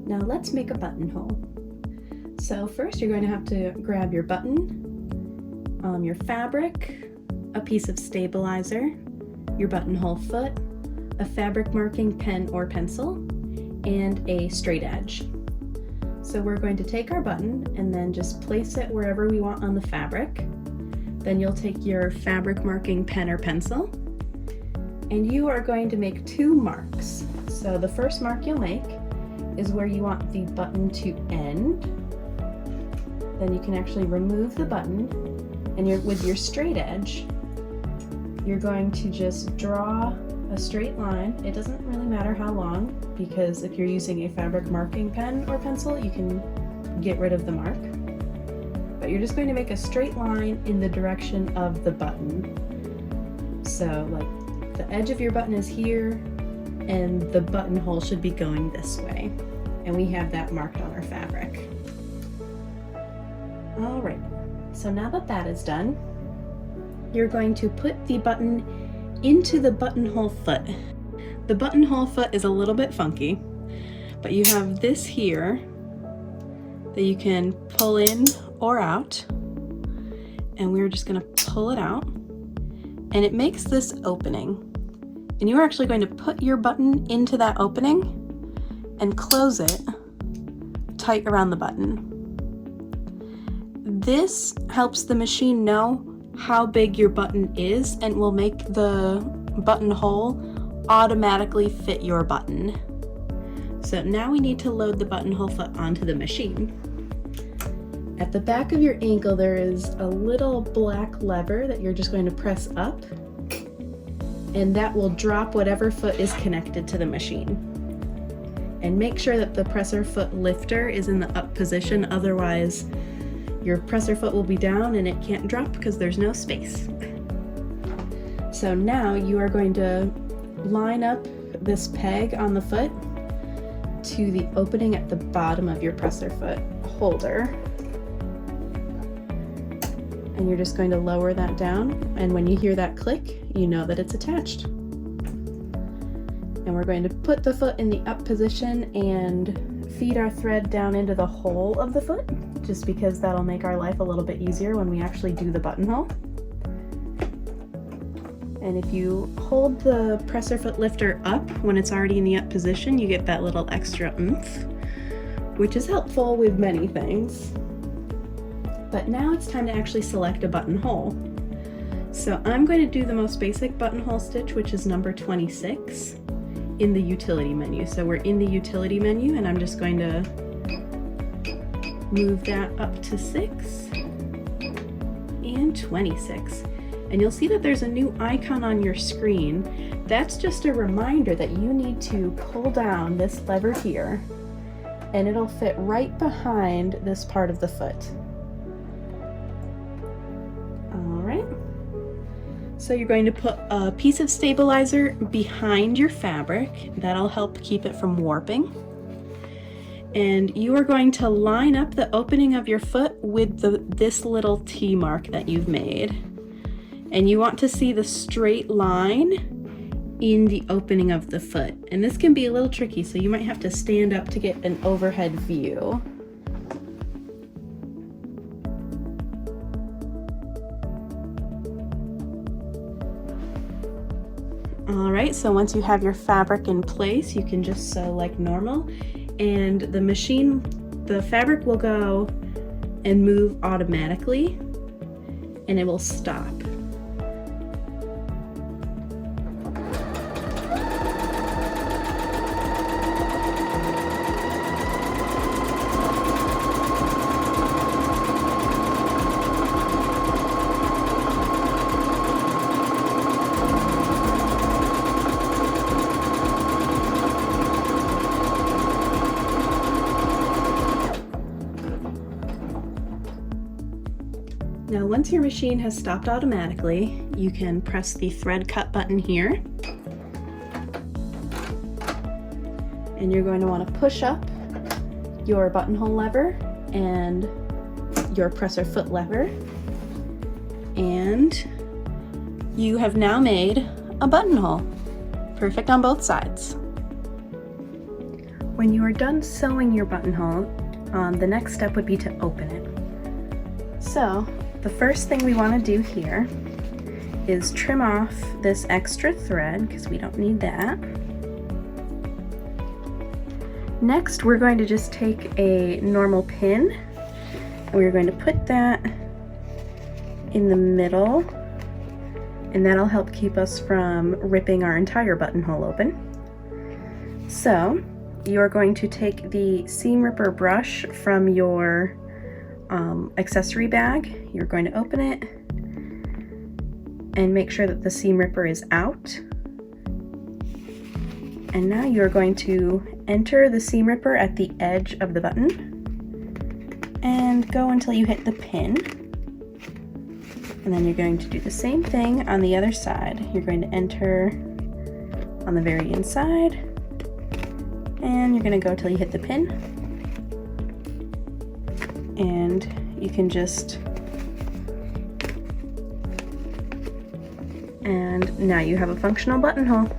Now let's make a buttonhole. So first you're going to have to grab your button, your fabric, a piece of stabilizer, your buttonhole foot, a fabric marking pen or pencil, and a straight edge. So we're going to take our button and then just place it wherever we want on the fabric. Then you'll take your fabric marking pen or pencil, and you are going to make 2 marks. So the first mark you'll make is where you want the button to end. Then you can actually remove the button, and with your straight edge, you're going to just draw a straight line. It doesn't really matter how long, because if you're using a fabric marking pen or pencil, you can get rid of the mark. But you're just going to make a straight line in the direction of the button. So like the edge of your button is here, and the buttonhole should be going this way. And we have that marked on our fabric. All right, so now that that is done, you're going to put the button into the buttonhole foot. The buttonhole foot is a little bit funky, but you have this here that you can pull in or out, and we're just going to pull it out, and it makes this opening, and you're actually going to put your button into that opening and close it tight around the button. This helps the machine know how big your button is and will make the buttonhole automatically fit your button. So now we need to load the buttonhole foot onto the machine. At the back of your ankle there is a little black lever that you're just going to press up, and that will drop whatever foot is connected to the machine. And make sure that the presser foot lifter is in the up position, otherwise your presser foot will be down and it can't drop because there's no space. So now you are going to line up this peg on the foot to the opening at the bottom of your presser foot holder. And you're just going to lower that down, and when you hear that click, you know that it's attached. And we're going to put the foot in the up position and feed our thread down into the hole of the foot, just because that'll make our life a little bit easier when we actually do the buttonhole. And if you hold the presser foot lifter up when it's already in the up position, you get that little extra oomph, which is helpful with many things. But now it's time to actually select a buttonhole. So I'm going to do the most basic buttonhole stitch, which is number 26 in the utility menu. So we're in the utility menu, and I'm just going to move that up to 6 and 26. And you'll see that there's a new icon on your screen. That's just a reminder that you need to pull down this lever here, and it'll fit right behind this part of the foot. All right. So you're going to put a piece of stabilizer behind your fabric. That'll help keep it from warping. And you are going to line up the opening of your foot with this little T mark that you've made. And you want to see the straight line in the opening of the foot. And this can be a little tricky, so you might have to stand up to get an overhead view. All right, so once you have your fabric in place, you can just sew like normal, and the fabric will go and move automatically, and it will stop. Now, once your machine has stopped automatically, you can press the thread cut button here. And you're going to want to push up your buttonhole lever and your presser foot lever. And you have now made a buttonhole. Perfect on both sides. When you are done sewing your buttonhole, the next step would be to open it. So the first thing we want to do here is trim off this extra thread because we don't need that. Next, we're going to just take a normal pin and we're going to put that in the middle, and that'll help keep us from ripping our entire buttonhole open. So you're going to take the seam ripper brush from your accessory bag. You're going to open it and make sure that the seam ripper is out. And now you're going to enter the seam ripper at the edge of the button and go until you hit the pin. And then you're going to do the same thing on the other side. You're going to enter on the very inside and you're going to go till you hit the pin. And you can just, and now you have a functional buttonhole.